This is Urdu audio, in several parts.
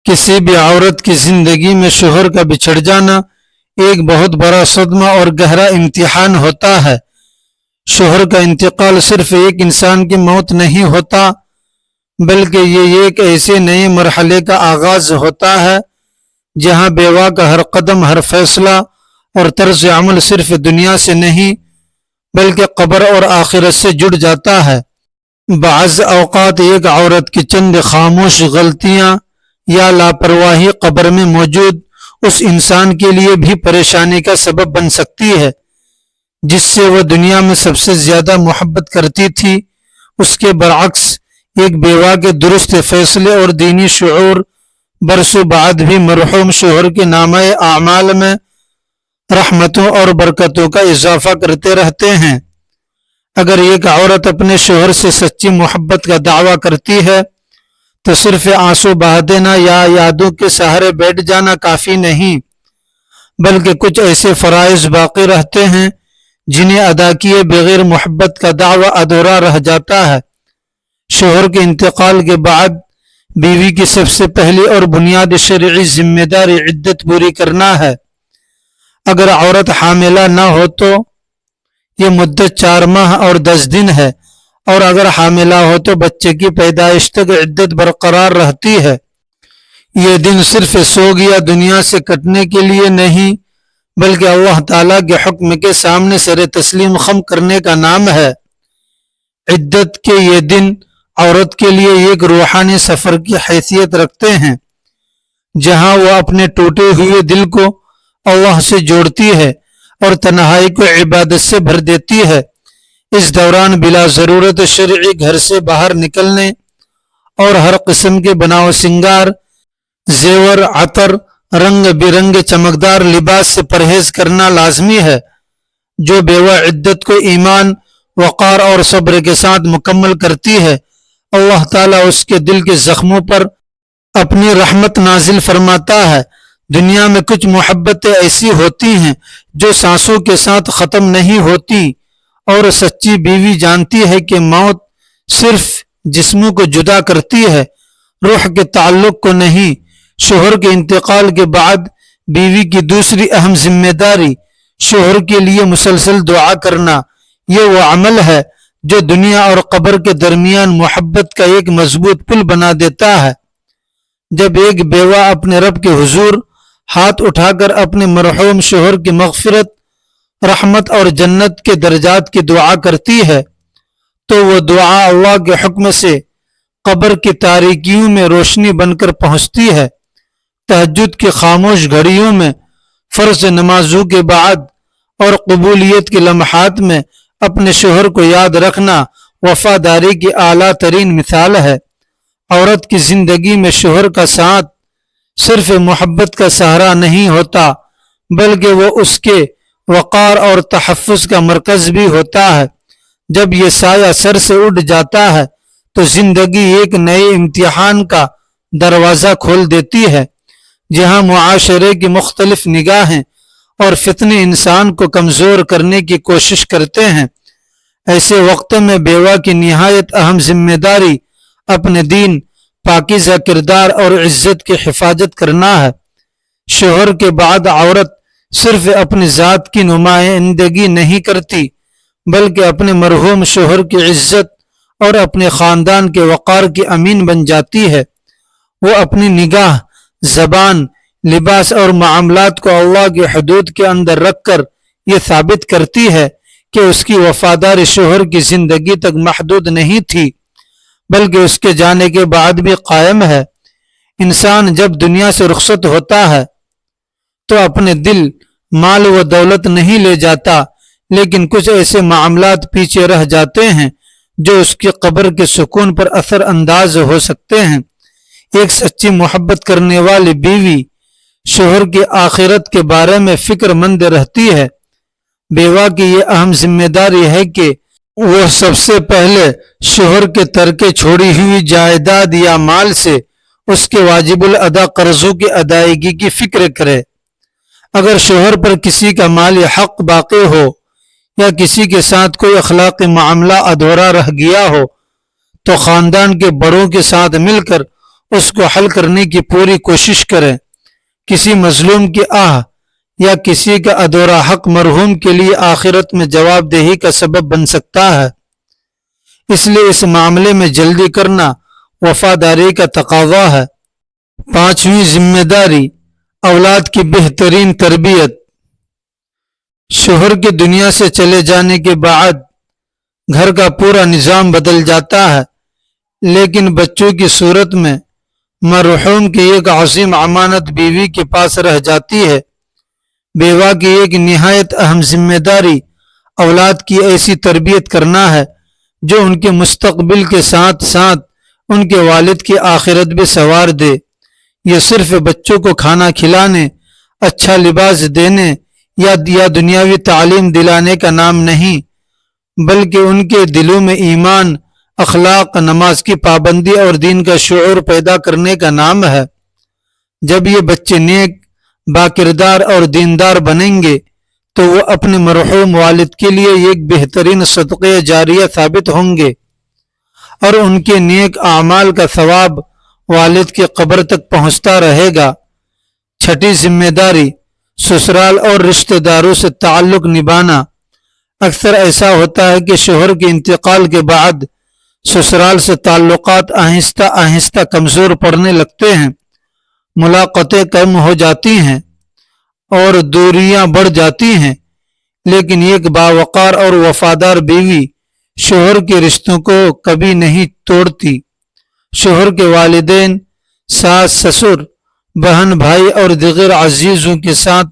کسی بھی عورت کی زندگی میں شوہر کا بچھڑ جانا ایک بہت بڑا صدمہ اور گہرا امتحان ہوتا ہے۔ شوہر کا انتقال صرف ایک انسان کی موت نہیں ہوتا، بلکہ یہ ایک ایسے نئے مرحلے کا آغاز ہوتا ہے جہاں بیوہ کا ہر قدم، ہر فیصلہ اور طرز عمل صرف دنیا سے نہیں بلکہ قبر اور آخرت سے جڑ جاتا ہے۔ بعض اوقات ایک عورت کی چند خاموش غلطیاں یا لاپرواہی قبر میں موجود اس انسان کے لیے بھی پریشانی کا سبب بن سکتی ہے جس سے وہ دنیا میں سب سے زیادہ محبت کرتی تھی۔ اس کے برعکس ایک بیوہ کے درست فیصلے اور دینی شعور برسوں بعد بھی مرحوم شوہر کے نامہ اعمال میں رحمتوں اور برکتوں کا اضافہ کرتے رہتے ہیں۔ اگر ایک عورت اپنے شوہر سے سچی محبت کا دعویٰ کرتی ہے تو صرف آنسو بہا دینا یا یادوں کے سہارے بیٹھ جانا کافی نہیں، بلکہ کچھ ایسے فرائض باقی رہتے ہیں جنہیں ادا کیے بغیر محبت کا دعویٰ ادھورا رہ جاتا ہے۔ شوہر کے انتقال کے بعد بیوی کی سب سے پہلی اور بنیادی شرعی ذمہ داری عدت پوری کرنا ہے۔ اگر عورت حاملہ نہ ہو تو یہ مدت 4 ماہ اور 10 دن ہے، اور اگر حاملہ ہو تو بچے کی پیدائش تک عدت برقرار رہتی ہے۔ یہ دن صرف سوگ یا دنیا سے کٹنے کے لیے نہیں بلکہ اللہ تعالیٰ کے حکم کے سامنے سر تسلیم خم کرنے کا نام ہے۔ عدت کے یہ دن عورت کے لیے ایک روحانی سفر کی حیثیت رکھتے ہیں جہاں وہ اپنے ٹوٹے ہوئے دل کو اللہ سے جوڑتی ہے اور تنہائی کو عبادت سے بھر دیتی ہے۔ اس دوران بلا ضرورت شرعی گھر سے باہر نکلنے اور ہر قسم کے بناؤ سنگار، زیور، عطر، رنگ برنگ چمکدار لباس سے پرہیز کرنا لازمی ہے۔ جو بیوہ عدت کو ایمان، وقار اور صبر کے ساتھ مکمل کرتی ہے، اللہ تعالیٰ اس کے دل کے زخموں پر اپنی رحمت نازل فرماتا ہے۔ دنیا میں کچھ محبتیں ایسی ہوتی ہیں جو سانسوں کے ساتھ ختم نہیں ہوتی، اور سچی بیوی جانتی ہے کہ موت صرف جسموں کو جدا کرتی ہے، روح کے تعلق کو نہیں۔ شوہر کے انتقال کے بعد بیوی کی دوسری اہم ذمہ داری شوہر کے لیے مسلسل دعا کرنا۔ یہ وہ عمل ہے جو دنیا اور قبر کے درمیان محبت کا ایک مضبوط پل بنا دیتا ہے۔ جب ایک بیوہ اپنے رب کے حضور ہاتھ اٹھا کر اپنے مرحوم شوہر کی مغفرت، رحمت اور جنت کے درجات کی دعا کرتی ہے تو وہ دعا اللہ کے حکم سے قبر کی تاریکیوں میں روشنی بن کر پہنچتی ہے۔ تہجد کی خاموش گھڑیوں میں، فرض نمازوں کے بعد اور قبولیت کے لمحات میں اپنے شوہر کو یاد رکھنا وفاداری کی اعلیٰ ترین مثال ہے۔ عورت کی زندگی میں شوہر کا ساتھ صرف محبت کا سہارا نہیں ہوتا بلکہ وہ اس کے وقار اور تحفظ کا مرکز بھی ہوتا ہے۔ جب یہ سایہ سر سے اٹھ جاتا ہے تو زندگی ایک نئے امتحان کا دروازہ کھول دیتی ہے جہاں معاشرے کی مختلف نگاہیں اور فتنے انسان کو کمزور کرنے کی کوشش کرتے ہیں۔ ایسے وقت میں بیوہ کی نہایت اہم ذمہ داری اپنے دین، پاکیزہ کردار اور عزت کی حفاظت کرنا ہے۔ شوہر کے بعد عورت صرف اپنی ذات کی نمائندگی نہیں کرتی بلکہ اپنے مرحوم شوہر کی عزت اور اپنے خاندان کے وقار کی امین بن جاتی ہے۔ وہ اپنی نگاہ، زبان، لباس اور معاملات کو اللہ کی حدود کے اندر رکھ کر یہ ثابت کرتی ہے کہ اس کی وفاداری شوہر کی زندگی تک محدود نہیں تھی بلکہ اس کے جانے کے بعد بھی قائم ہے۔ انسان جب دنیا سے رخصت ہوتا ہے تو اپنے دل، مال و دولت نہیں لے جاتا، لیکن کچھ ایسے معاملات پیچھے رہ جاتے ہیں جو اس کی قبر کے سکون پر اثر انداز ہو سکتے ہیں۔ ایک سچی محبت کرنے والی بیوی شوہر کی آخرت کے بارے میں فکر مند رہتی ہے۔ بیوہ کی یہ اہم ذمہ داری ہے کہ وہ سب سے پہلے شوہر کے ترکے چھوڑی ہوئی جائیداد یا مال سے اس کے واجب الادا قرضوں کی ادائیگی کی فکر کرے۔ اگر شوہر پر کسی کا مالی حق باقی ہو یا کسی کے ساتھ کوئی اخلاقی معاملہ ادھورا رہ گیا ہو تو خاندان کے بڑوں کے ساتھ مل کر اس کو حل کرنے کی پوری کوشش کریں۔ کسی مظلوم کی آہ یا کسی کا ادورا حق مرحوم کے لیے آخرت میں جواب دہی کا سبب بن سکتا ہے، اس لیے اس معاملے میں جلدی کرنا وفاداری کا تقاضا ہے۔ پانچویں ذمہ داری، اولاد کی بہترین تربیت۔ شوہر کے دنیا سے چلے جانے کے بعد گھر کا پورا نظام بدل جاتا ہے، لیکن بچوں کی صورت میں مرحوم کی ایک عظیم امانت بیوی کے پاس رہ جاتی ہے۔ بیوہ کی ایک نہایت اہم ذمہ داری اولاد کی ایسی تربیت کرنا ہے جو ان کے مستقبل کے ساتھ ساتھ ان کے والد کی آخرت بھی سنوار دے۔ یہ صرف بچوں کو کھانا کھلانے، اچھا لباس دینے یا دنیاوی تعلیم دلانے کا نام نہیں، بلکہ ان کے دلوں میں ایمان، اخلاق، نماز کی پابندی اور دین کا شعور پیدا کرنے کا نام ہے۔ جب یہ بچے نیک، باکردار اور دیندار بنیں گے تو وہ اپنے مرحوم والد کے لیے ایک بہترین صدقہ جاریہ ثابت ہوں گے اور ان کے نیک اعمال کا ثواب والد کی قبر تک پہنچتا رہے گا۔ چھٹی ذمہ داری، سسرال اور رشتہ داروں سے تعلق نبھانا۔ اکثر ایسا ہوتا ہے کہ شوہر کے انتقال کے بعد سسرال سے تعلقات آہستہ آہستہ کمزور پڑنے لگتے ہیں، ملاقاتیں کم ہو جاتی ہیں اور دوریاں بڑھ جاتی ہیں، لیکن ایک باوقار اور وفادار بیوی شوہر کے رشتوں کو کبھی نہیں توڑتی۔ شوہر کے والدین، ساس سسر، بہن بھائی اور دیگر عزیزوں کے ساتھ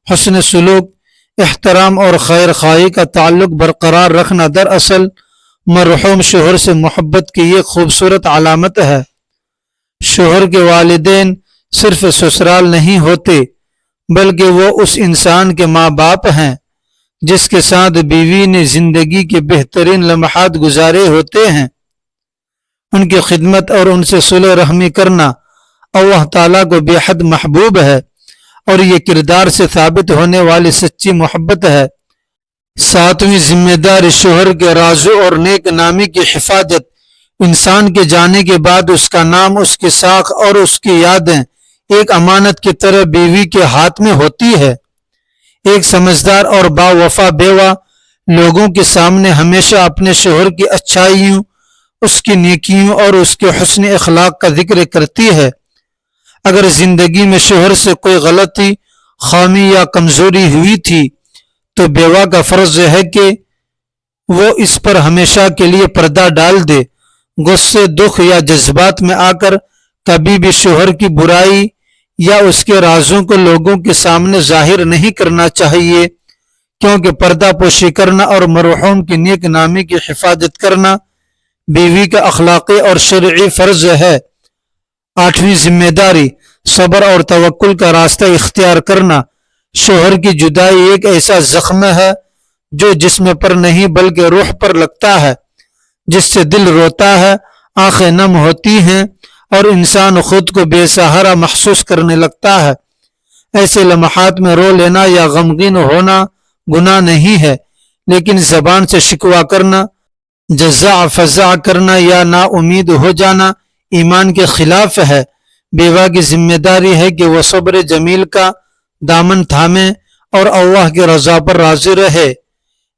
حسن سلوک، احترام اور خیر خواہی کا تعلق برقرار رکھنا دراصل مرحوم شوہر سے محبت کی ایک خوبصورت علامت ہے۔ شوہر کے والدین صرف سسرال نہیں ہوتے، بلکہ وہ اس انسان کے ماں باپ ہیں جس کے ساتھ بیوی نے زندگی کے بہترین لمحات گزارے ہوتے ہیں۔ ان کی خدمت اور ان سے صلح رحمی کرنا اللہ تعالیٰ کو بے حد محبوب ہے اور یہ کردار سے ثابت ہونے والی سچی محبت ہے۔ ساتویں ذمہ داری، شوہر کے رازوں اور نیک نامی کی حفاظت۔ انسان کے جانے کے بعد اس کا نام، اس کی ساکھ اور اس کی یادیں ایک امانت کی طرح بیوی کے ہاتھ میں ہوتی ہے۔ ایک سمجھدار اور باوفا بیوہ لوگوں کے سامنے ہمیشہ اپنے شوہر کی اچھائیوں، اس کی نیکیوں اور اس کے حسن اخلاق کا ذکر کرتی ہے۔ اگر زندگی میں شوہر سے کوئی غلطی، خامی یا کمزوری ہوئی تھی تو بیوہ کا فرض ہے کہ وہ اس پر ہمیشہ کے لیے پردہ ڈال دے۔ غصے، دکھ یا جذبات میں آ کر کبھی بھی شوہر کی برائی یا اس کے رازوں کو لوگوں کے سامنے ظاہر نہیں کرنا چاہیے، کیونکہ پردہ پوشی کرنا اور مرحوم کی نیک نامی کی حفاظت کرنا بیوی کا اخلاقی اور شرعی فرض ہے۔ آٹھویں ذمہ داری، صبر اور توکل کا راستہ اختیار کرنا۔ شوہر کی جدائی ایک ایسا زخم ہے جو جسم پر نہیں بلکہ روح پر لگتا ہے، جس سے دل روتا ہے، آنکھیں نم ہوتی ہیں اور انسان خود کو بے سہارا محسوس کرنے لگتا ہے۔ ایسے لمحات میں رو لینا یا غمگین ہونا گناہ نہیں ہے، لیکن زبان سے شکوہ کرنا، جزع فزع کرنا یا نا امید ہو جانا ایمان کے خلاف ہے۔ بیوہ کی ذمہ داری ہے کہ وہ صبر جمیل کا دامن تھامے اور اللہ کی رضا پر راضی رہے۔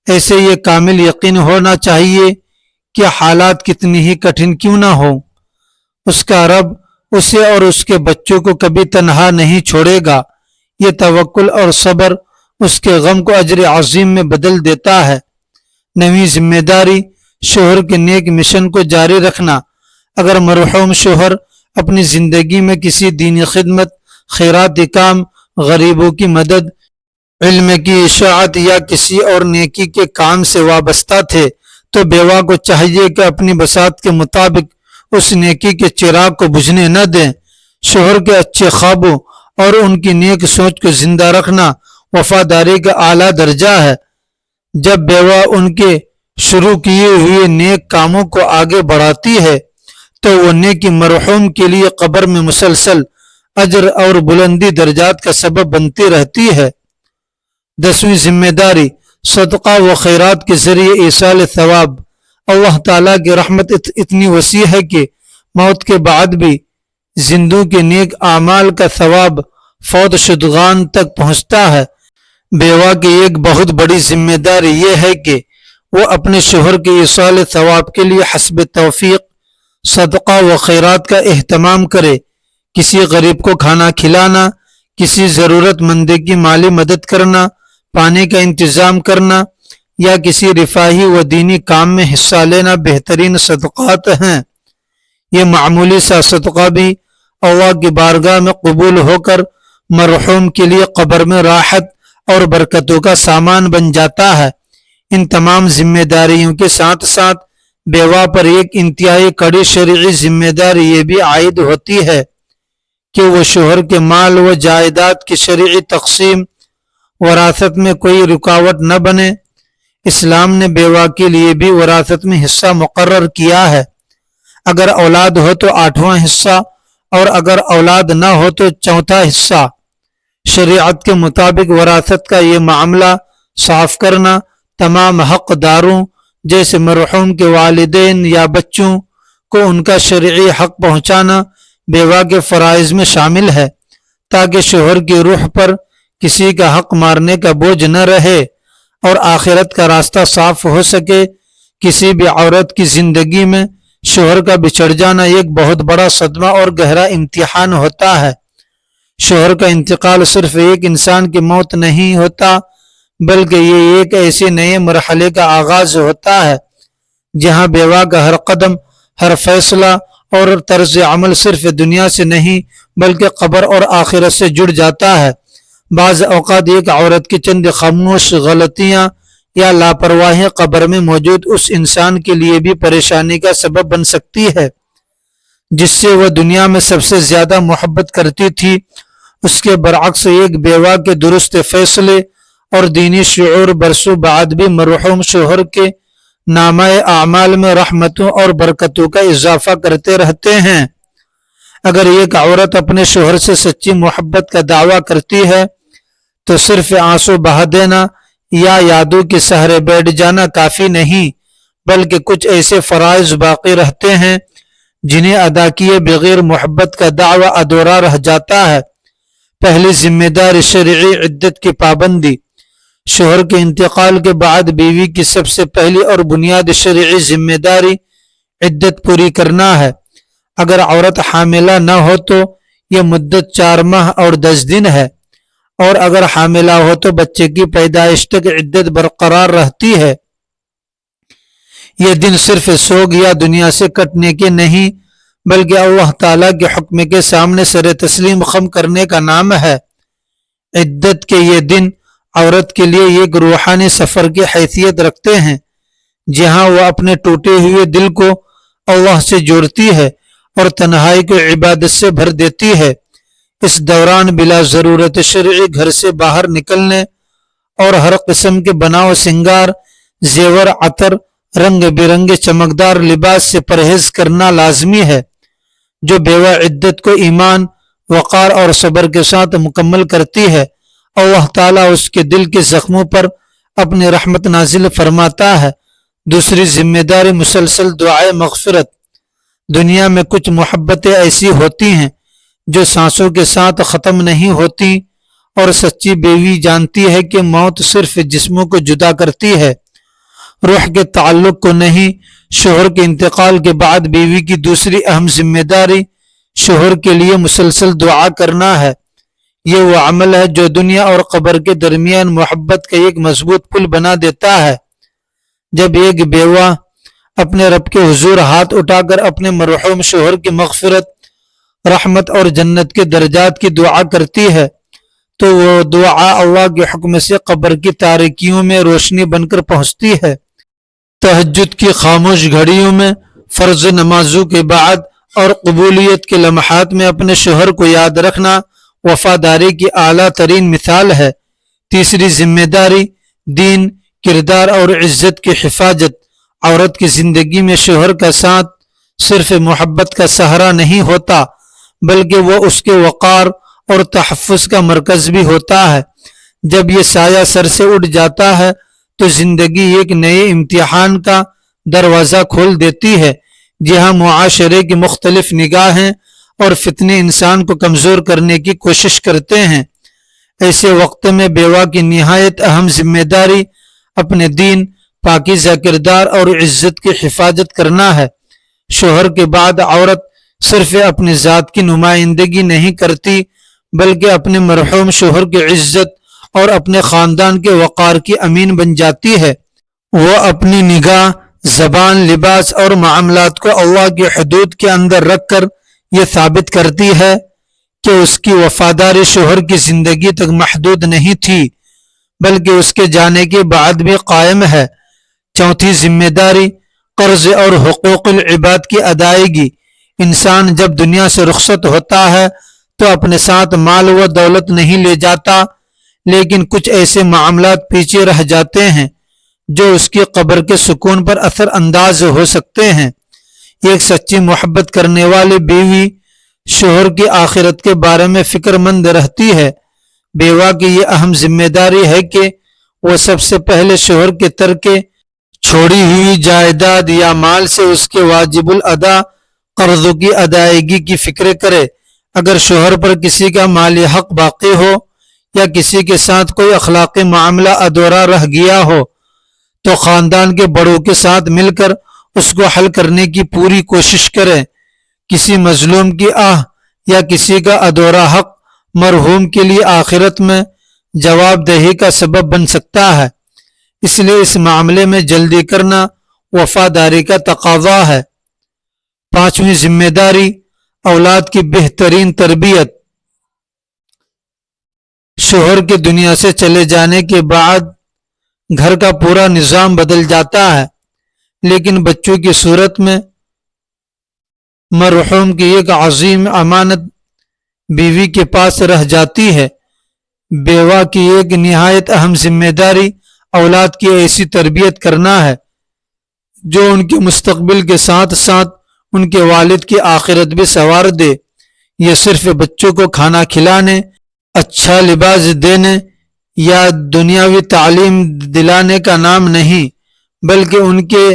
ایسے یہ کامل یقین ہونا چاہیے کہ حالات کتنی ہی کٹھن کیوں نہ ہو، اس کا رب اسے اور اس کے بچوں کو کبھی تنہا نہیں چھوڑے گا۔ یہ توکل اور صبر اس کے غم کو اجر عظیم میں بدل دیتا ہے۔ نویں ذمہ داری، شوہر کے نیک مشن کو جاری رکھنا۔ اگر مرحوم شوہر اپنی زندگی میں کسی دینی خدمت، خیراتی کام، غریبوں کی مدد، علم کی اشاعت یا کسی اور نیکی کے کام سے وابستہ تھے تو بیوہ کو چاہیے کہ اپنی بساط کے مطابق اس نیکی کے چراغ کو بجھنے نہ دیں۔ شوہر کے اچھے خوابوں اور ان کی نیک سوچ کو زندہ رکھنا وفاداری کا اعلیٰ درجہ ہے۔ جب بیوہ ان کے شروع کیے ہوئے نیک کاموں کو آگے بڑھاتی ہے تو وہ نیکی مرحوم کے لیے قبر میں مسلسل اجر اور بلندی درجات کا سبب بنتی رہتی ہے۔ 10ویں ذمہ داری، صدقہ و خیرات کے ذریعے ایصال ثواب۔ اللہ تعالیٰ کی رحمت اتنی وسیع ہے کہ موت کے بعد بھی زندوں کے نیک اعمال کا ثواب فوت شدگان تک پہنچتا ہے۔ بیوہ کی ایک بہت بڑی ذمہ داری یہ ہے کہ وہ اپنے شوہر کے ایصال ثواب کے لیے حسب توفیق صدقہ و خیرات کا اہتمام کرے۔ کسی غریب کو کھانا کھلانا، کسی ضرورت مند کی مالی مدد کرنا، پانی کا انتظام کرنا یا کسی رفاہی و دینی کام میں حصہ لینا بہترین صدقات ہیں۔ یہ معمولی سا صدقہ بھی اللہ کی بارگاہ میں قبول ہو کر مرحوم کے لیے قبر میں راحت اور برکتوں کا سامان بن جاتا ہے۔ ان تمام ذمہ داریوں کے ساتھ ساتھ بیوہ پر ایک انتہائی کڑی شرعی ذمہ داری یہ بھی عائد ہوتی ہے کہ وہ شوہر کے مال و جائیداد کی شرعی تقسیم وراثت میں کوئی رکاوٹ نہ بنے۔ اسلام نے بیوہ کے لیے بھی وراثت میں حصہ مقرر کیا ہے۔ اگر اولاد ہو تو 8واں حصہ اور اگر اولاد نہ ہو تو 4تھا حصہ۔ شریعت کے مطابق وراثت کا یہ معاملہ صاف کرنا تمام حقداروں جیسے مرحوم کے والدین یا بچوں کو ان کا شرعی حق پہنچانا بیوہ کے فرائض میں شامل ہے، تاکہ شوہر کی روح پر کسی کا حق مارنے کا بوجھ نہ رہے اور آخرت کا راستہ صاف ہو سکے۔ کسی بھی عورت کی زندگی میں شوہر کا بچھڑ جانا ایک بہت بڑا صدمہ اور گہرا امتحان ہوتا ہے۔ شوہر کا انتقال صرف ایک انسان کی موت نہیں ہوتا، بلکہ یہ ایک ایسے نئے مرحلے کا آغاز ہوتا ہے جہاں بیوہ کا ہر قدم، ہر فیصلہ اور طرز عمل صرف دنیا سے نہیں بلکہ قبر اور آخرت سے جڑ جاتا ہے۔ بعض اوقات ایک عورت کی چند خاموش غلطیاں یا لاپرواہی قبر میں موجود اس انسان کے لیے بھی پریشانی کا سبب بن سکتی ہے جس سے وہ دنیا میں سب سے زیادہ محبت کرتی تھی۔ اس کے برعکس ایک بیوہ کے درست فیصلے اور دینی شعور برسوں بعد بھی مرحوم شوہر کے نامہ اعمال میں رحمتوں اور برکتوں کا اضافہ کرتے رہتے ہیں۔ اگر ایک عورت اپنے شوہر سے سچی محبت کا دعویٰ کرتی ہے تو صرف آنسو بہا دینا یا یادوں کے سہرے بیٹھ جانا کافی نہیں، بلکہ کچھ ایسے فرائض باقی رہتے ہیں جنہیں ادا کیے بغیر محبت کا دعویٰ ادھورا رہ جاتا ہے۔ پہلی ذمہ داری شرعی عدت کی پابندی۔ شوہر کے انتقال کے بعد بیوی کی سب سے پہلی اور بنیادی شرعی ذمہ داری عدت پوری کرنا ہے۔ اگر عورت حاملہ نہ ہو تو یہ مدت 4 ماہ اور 10 دن ہے، اور اگر حاملہ ہو تو بچے کی پیدائش تک عدت برقرار رہتی ہے۔ یہ دن صرف سوگ یا دنیا سے کٹنے کے نہیں بلکہ اللہ تعالیٰ کے حکم کے سامنے سر تسلیم خم کرنے کا نام ہے۔ عدت کے یہ دن عورت کے لیے ایک روحانی سفر کی حیثیت رکھتے ہیں جہاں وہ اپنے ٹوٹے ہوئے دل کو اللہ سے جوڑتی ہے اور تنہائی کو عبادت سے بھر دیتی ہے۔ اس دوران بلا ضرورت شرعی گھر سے باہر نکلنے اور ہر قسم کے بناؤ سنگار، زیور، عطر، رنگ برنگے چمکدار لباس سے پرہیز کرنا لازمی ہے۔ جو بیوہ عدت کو ایمان، وقار اور صبر کے ساتھ مکمل کرتی ہے، اللہ تعالیٰ اس کے دل کے زخموں پر اپنی رحمت نازل فرماتا ہے۔ دوسری ذمہ داری مسلسل دعائے مغفرت۔ دنیا میں کچھ محبتیں ایسی ہوتی ہیں جو سانسوں کے ساتھ ختم نہیں ہوتی، اور سچی بیوی جانتی ہے کہ موت صرف جسموں کو جدا کرتی ہے، روح کے تعلق کو نہیں۔ شوہر کے انتقال کے بعد بیوی کی دوسری اہم ذمہ داری شوہر کے لیے مسلسل دعا کرنا ہے۔ یہ وہ عمل ہے جو دنیا اور قبر کے درمیان محبت کا ایک مضبوط پل بنا دیتا ہے۔ جب ایک بیوہ اپنے رب کے حضور ہاتھ اٹھا کر اپنے مرحوم شوہر کی مغفرت، رحمت اور جنت کے درجات کی دعا کرتی ہے تو وہ دعا اللہ کے حکم سے قبر کی تاریکیوں میں روشنی بن کر پہنچتی ہے۔ تہجد کی خاموش گھڑیوں میں، فرض نمازوں کے بعد اور قبولیت کے لمحات میں اپنے شوہر کو یاد رکھنا وفاداری کی اعلیٰ ترین مثال ہے۔ تیسری ذمہ داری دین، کردار اور عزت کی حفاظت۔ عورت کی زندگی میں شوہر کا ساتھ صرف محبت کا سہارا نہیں ہوتا بلکہ وہ اس کے وقار اور تحفظ کا مرکز بھی ہوتا ہے۔ جب یہ سایہ سر سے اٹھ جاتا ہے تو زندگی ایک نئے امتحان کا دروازہ کھول دیتی ہے، جہاں معاشرے کی مختلف نگاہیں اور فتنے انسان کو کمزور کرنے کی کوشش کرتے ہیں۔ ایسے وقت میں بیوہ کی نہایت اہم ذمہ داری اپنے دین، پاکیزہ کردار اور عزت کی حفاظت کرنا ہے۔ شوہر کے بعد عورت صرف اپنی ذات کی نمائندگی نہیں کرتی بلکہ اپنے مرحوم شوہر کی عزت اور اپنے خاندان کے وقار کی امین بن جاتی ہے۔ وہ اپنی نگاہ، زبان، لباس اور معاملات کو اللہ کی حدود کے اندر رکھ کر یہ ثابت کرتی ہے کہ اس کی وفاداری شوہر کی زندگی تک محدود نہیں تھی بلکہ اس کے جانے کے بعد بھی قائم ہے۔ چوتھی ذمہ داری قرض اور حقوق العباد کی ادائیگی۔ انسان جب دنیا سے رخصت ہوتا ہے تو اپنے ساتھ مال و دولت نہیں لے جاتا، لیکن کچھ ایسے معاملات پیچھے رہ جاتے ہیں جو اس کی قبر کے سکون پر اثر انداز ہو سکتے ہیں۔ ایک سچی محبت کرنے والی بیوی شوہر کی آخرت کے بارے میں فکر مند رہتی ہے۔ بیوہ کی یہ اہم ذمہ داری ہے کہ وہ سب سے پہلے شوہر کے ترکے چھوڑی ہوئی جائیداد یا مال سے اس کے واجب الادا قرضوں کی ادائیگی کی فکر کرے۔ اگر شوہر پر کسی کا مالی حق باقی ہو یا کسی کے ساتھ کوئی اخلاقی معاملہ ادھورا رہ گیا ہو تو خاندان کے بڑوں کے ساتھ مل کر اس کو حل کرنے کی پوری کوشش کرے۔ کسی مظلوم کی آہ یا کسی کا ادھورا حق مرحوم کے لیے آخرت میں جواب دہی کا سبب بن سکتا ہے، اس لیے اس معاملے میں جلدی کرنا وفاداری کا تقاضا ہے۔ پانچویں ذمہ داری اولاد کی بہترین تربیت۔ شوہر کے دنیا سے چلے جانے کے بعد گھر کا پورا نظام بدل جاتا ہے، لیکن بچوں کی صورت میں مرحوم کی ایک عظیم امانت بیوی کے پاس رہ جاتی ہے۔ بیوہ کی ایک نہایت اہم ذمہ داری اولاد کی ایسی تربیت کرنا ہے جو ان کے مستقبل کے ساتھ ساتھ ان کے والد کی آخرت بھی سنوار دے۔ یہ صرف بچوں کو کھانا کھلانے، اچھا لباس دینے یا دنیاوی تعلیم دلانے کا نام نہیں، بلکہ ان کے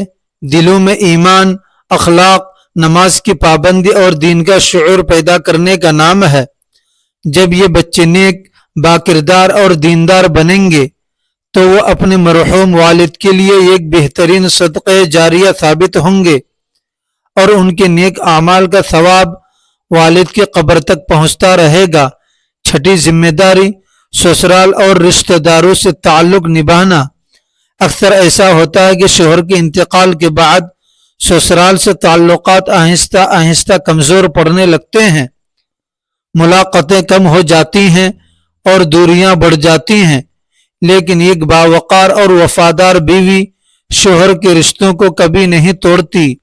دلوں میں ایمان، اخلاق، نماز کی پابندی اور دین کا شعور پیدا کرنے کا نام ہے۔ جب یہ بچے نیک، باکردار اور دیندار بنیں گے تو وہ اپنے مرحوم والد کے لیے ایک بہترین صدقہ جاریہ ثابت ہوں گے اور ان کے نیک اعمال کا ثواب والد کی قبر تک پہنچتا رہے گا۔ چھٹی ذمہ داری سسرال اور رشتہ داروں سے تعلق نبھانا۔ اکثر ایسا ہوتا ہے کہ شوہر کے انتقال کے بعد سسرال سے تعلقات آہستہ آہستہ کمزور پڑنے لگتے ہیں، ملاقاتیں کم ہو جاتی ہیں اور دوریاں بڑھ جاتی ہیں، لیکن ایک باوقار اور وفادار بیوی شوہر کے رشتوں کو کبھی نہیں توڑتی۔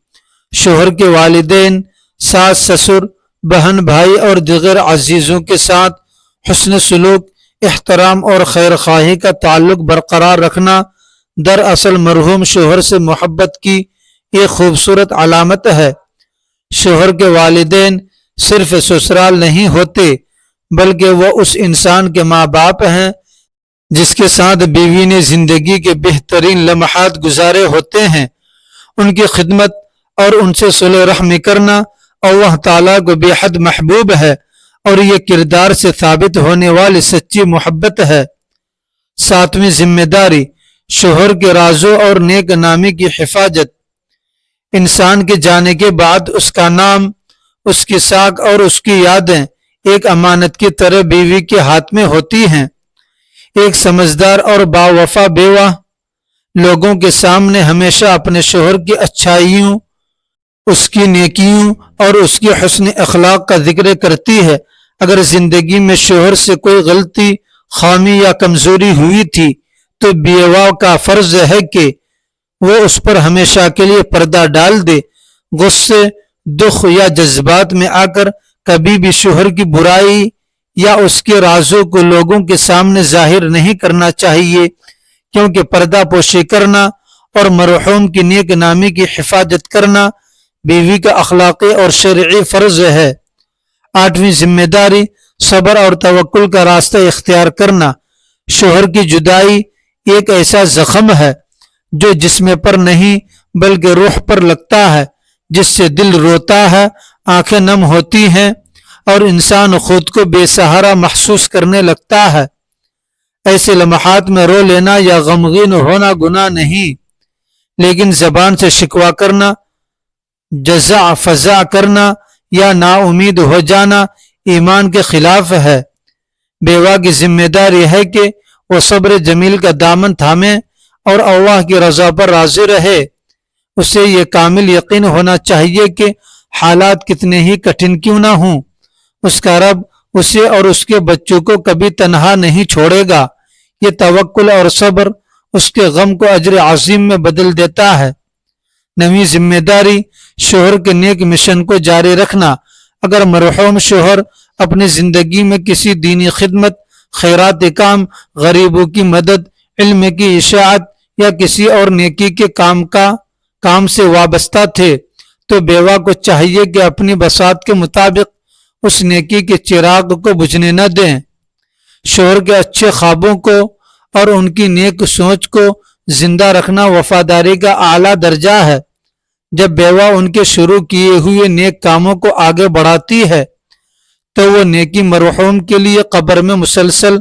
شوہر کے والدین، ساس سسر، بہن بھائی اور دیگر عزیزوں کے ساتھ حسن سلوک، احترام اور خیر خواہی کا تعلق برقرار رکھنا دراصل مرحوم شوہر سے محبت کی ایک خوبصورت علامت ہے۔ شوہر کے والدین صرف سسرال نہیں ہوتے بلکہ وہ اس انسان کے ماں باپ ہیں جس کے ساتھ بیوی نے زندگی کے بہترین لمحات گزارے ہوتے ہیں۔ ان کی خدمت اور ان سے صلح رحمی کرنا اللہ تعالیٰ کو بے حد محبوب ہے اور یہ کردار سے ثابت ہونے والی سچی محبت ہے۔ ساتویں ذمہ داری شوہر کے رازوں اور نیک نامی کی حفاظت۔ انسان کے جانے کے بعد اس کا نام، اس کی ساکھ اور اس کی یادیں ایک امانت کی طرح بیوی کے ہاتھ میں ہوتی ہیں۔ ایک سمجھدار اور باوفا بیوہ لوگوں کے سامنے ہمیشہ اپنے شوہر کی اچھائیوں، اس کی نیکیوں اور اس کی حسن اخلاق کا ذکر کرتی ہے۔ اگر زندگی میں شوہر سے کوئی غلطی، خامی یا کمزوری ہوئی تھی تو بیوہ کا فرض ہے کہ وہ اس پر ہمیشہ کے لیے پردہ ڈال دے۔ غصے، دکھ یا جذبات میں آ کر کبھی بھی شوہر کی برائی یا اس کے رازوں کو لوگوں کے سامنے ظاہر نہیں کرنا چاہیے، کیونکہ پردہ پوشی کرنا اور مرحوم کی نیک نامی کی حفاظت کرنا بیوی کا اخلاقی اور شرعی فرض ہے۔ آٹھویں ذمہ داری صبر اور توکل کا راستہ اختیار کرنا۔ شوہر کی جدائی ایک ایسا زخم ہے جو جسم پر نہیں بلکہ روح پر لگتا ہے، جس سے دل روتا ہے، آنکھیں نم ہوتی ہیں اور انسان خود کو بے سہارا محسوس کرنے لگتا ہے۔ ایسے لمحات میں رو لینا یا غمگین ہونا گناہ نہیں، لیکن زبان سے شکوہ کرنا، جزع فزع کرنا یا نا امید ہو جانا ایمان کے خلاف ہے۔ بیوہ کی ذمہ داری ہے کہ وہ صبر جمیل کا دامن تھامے اور اللہ کی رضا پر راضی رہے۔ اسے یہ کامل یقین ہونا چاہیے کہ حالات کتنے ہی کٹھن کیوں نہ ہوں، اس کا رب اسے اور اس کے بچوں کو کبھی تنہا نہیں چھوڑے گا۔ یہ توکل اور صبر اس کے غم کو اجر عظیم میں بدل دیتا ہے۔ نویں ذمہ داری شوہر کے نیک مشن کو جاری رکھنا۔ اگر مرحوم شوہر اپنی زندگی میں کسی دینی خدمت، خیرات کام، غریبوں کی مدد، علم کی اشاعت یا کسی اور نیکی کے کام سے وابستہ تھے تو بیوہ کو چاہیے کہ اپنی بساط کے مطابق اس نیکی کے چراغ کو بجھنے نہ دیں۔ شوہر کے اچھے خوابوں کو اور ان کی نیک سوچ کو زندہ رکھنا وفاداری کا اعلیٰ درجہ ہے۔ جب بیوہ ان کے شروع کیے ہوئے نیک کاموں کو آگے بڑھاتی ہے تو وہ نیکی مرحوم کے لیے قبر میں مسلسل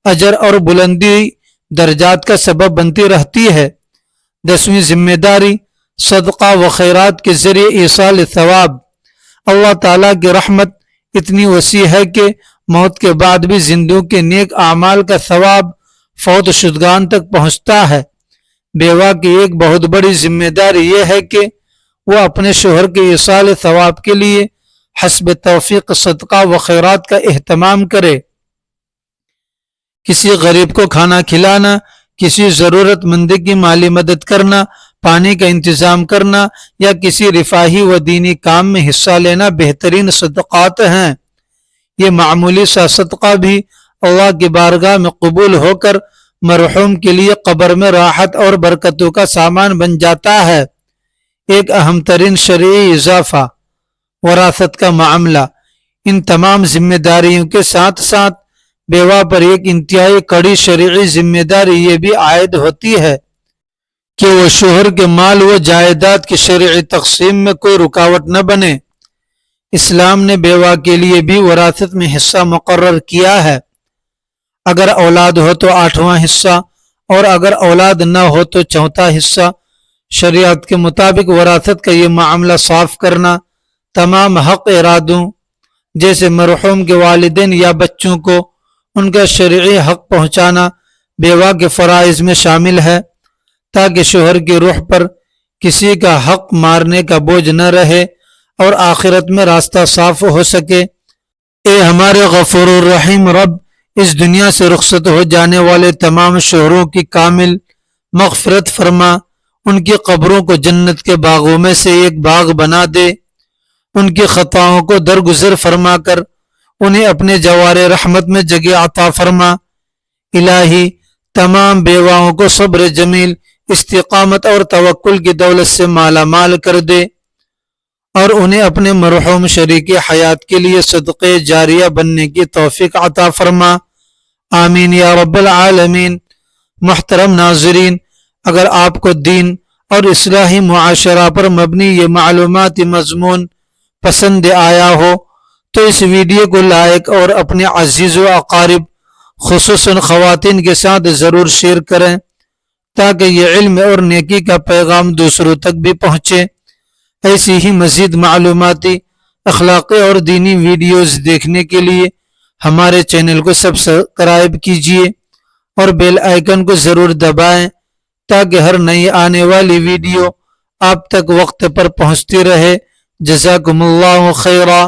اجر اور بلندی درجات کا سبب بنتی رہتی ہے۔ 10ویں ذمہ داری صدقہ و خیرات کے ذریعے ایصال ثواب۔ اللہ تعالیٰ کی رحمت اتنی وسیع ہے کہ موت کے بعد بھی زندوں کے نیک اعمال کا ثواب فوت شدگان تک پہنچتا ہے۔ بیوہ کی ایک بہت بڑی ذمہ داری یہ ہے کہ وہ اپنے شوہر کے ایصال ثواب کے لیے حسب توفیق صدقہ و خیرات کا اہتمام کرے۔ کسی غریب کو کھانا کھلانا، کسی ضرورت مند کی مالی مدد کرنا، پانی کا انتظام کرنا یا کسی رفاہی و دینی کام میں حصہ لینا بہترین صدقات ہیں۔ یہ معمولی سا صدقہ بھی اللہ کی بارگاہ میں قبول ہو کر مرحوم کے لیے قبر میں راحت اور برکتوں کا سامان بن جاتا ہے۔ ایک اہم ترین شرعی اضافہ وراثت کا معاملہ۔ ان تمام ذمہ داریوں کے ساتھ ساتھ بیوہ پر ایک انتہائی کڑی شرعی ذمہ داری یہ بھی عائد ہوتی ہے کہ وہ شوہر کے مال و جائیداد کی شرعی تقسیم میں کوئی رکاوٹ نہ بنے۔ اسلام نے بیوہ کے لیے بھی وراثت میں حصہ مقرر کیا ہے۔ اگر اولاد ہو تو 8واں حصہ اور اگر اولاد نہ ہو تو 4واں حصہ۔ شریعت کے مطابق وراثت کا یہ معاملہ صاف کرنا تمام حق ارادوں جیسے مرحوم کے والدین یا بچوں کو ان کا شرعی حق پہنچانا بیوہ کے فرائض میں شامل ہے، تاکہ شوہر کی روح پر کسی کا حق مارنے کا بوجھ نہ رہے اور آخرت میں راستہ صاف ہو سکے۔ اے ہمارے غفور الرحیم رب، اس دنیا سے رخصت ہو جانے والے تمام شوہروں کی کامل مغفرت فرما، ان کی قبروں کو جنت کے باغوں میں سے ایک باغ بنا دے، ان کی خطاؤں کو درگزر فرما کر انہیں اپنے جوار رحمت میں جگہ عطا فرما۔ الہی، تمام بیواؤں کو صبر جمیل، استقامت اور توکل کی دولت سے مالا مال کر دے اور انہیں اپنے مرحوم شریک حیات کے لیے صدقے جاریہ بننے کی توفیق عطا فرما۔ آمین یا رب العالمین۔ محترم ناظرین، اگر آپ کو دین اور اصلاحی معاشرہ پر مبنی یہ معلوماتی مضمون پسند آیا ہو تو اس ویڈیو کو لائک اور اپنے عزیز و اقارب خصوصاً خواتین کے ساتھ ضرور شیئر کریں تاکہ یہ علم اور نیکی کا پیغام دوسروں تک بھی پہنچے۔ ایسی ہی مزید معلوماتی، اخلاقی اور دینی ویڈیوز دیکھنے کے لیے ہمارے چینل کو سبسکرائب کیجیے اور بیل آئیکن کو ضرور دبائیں تاکہ ہر نئی آنے والی ویڈیو آپ تک وقت پر پہنچتی رہے۔ جزاکم اللہ خیرا۔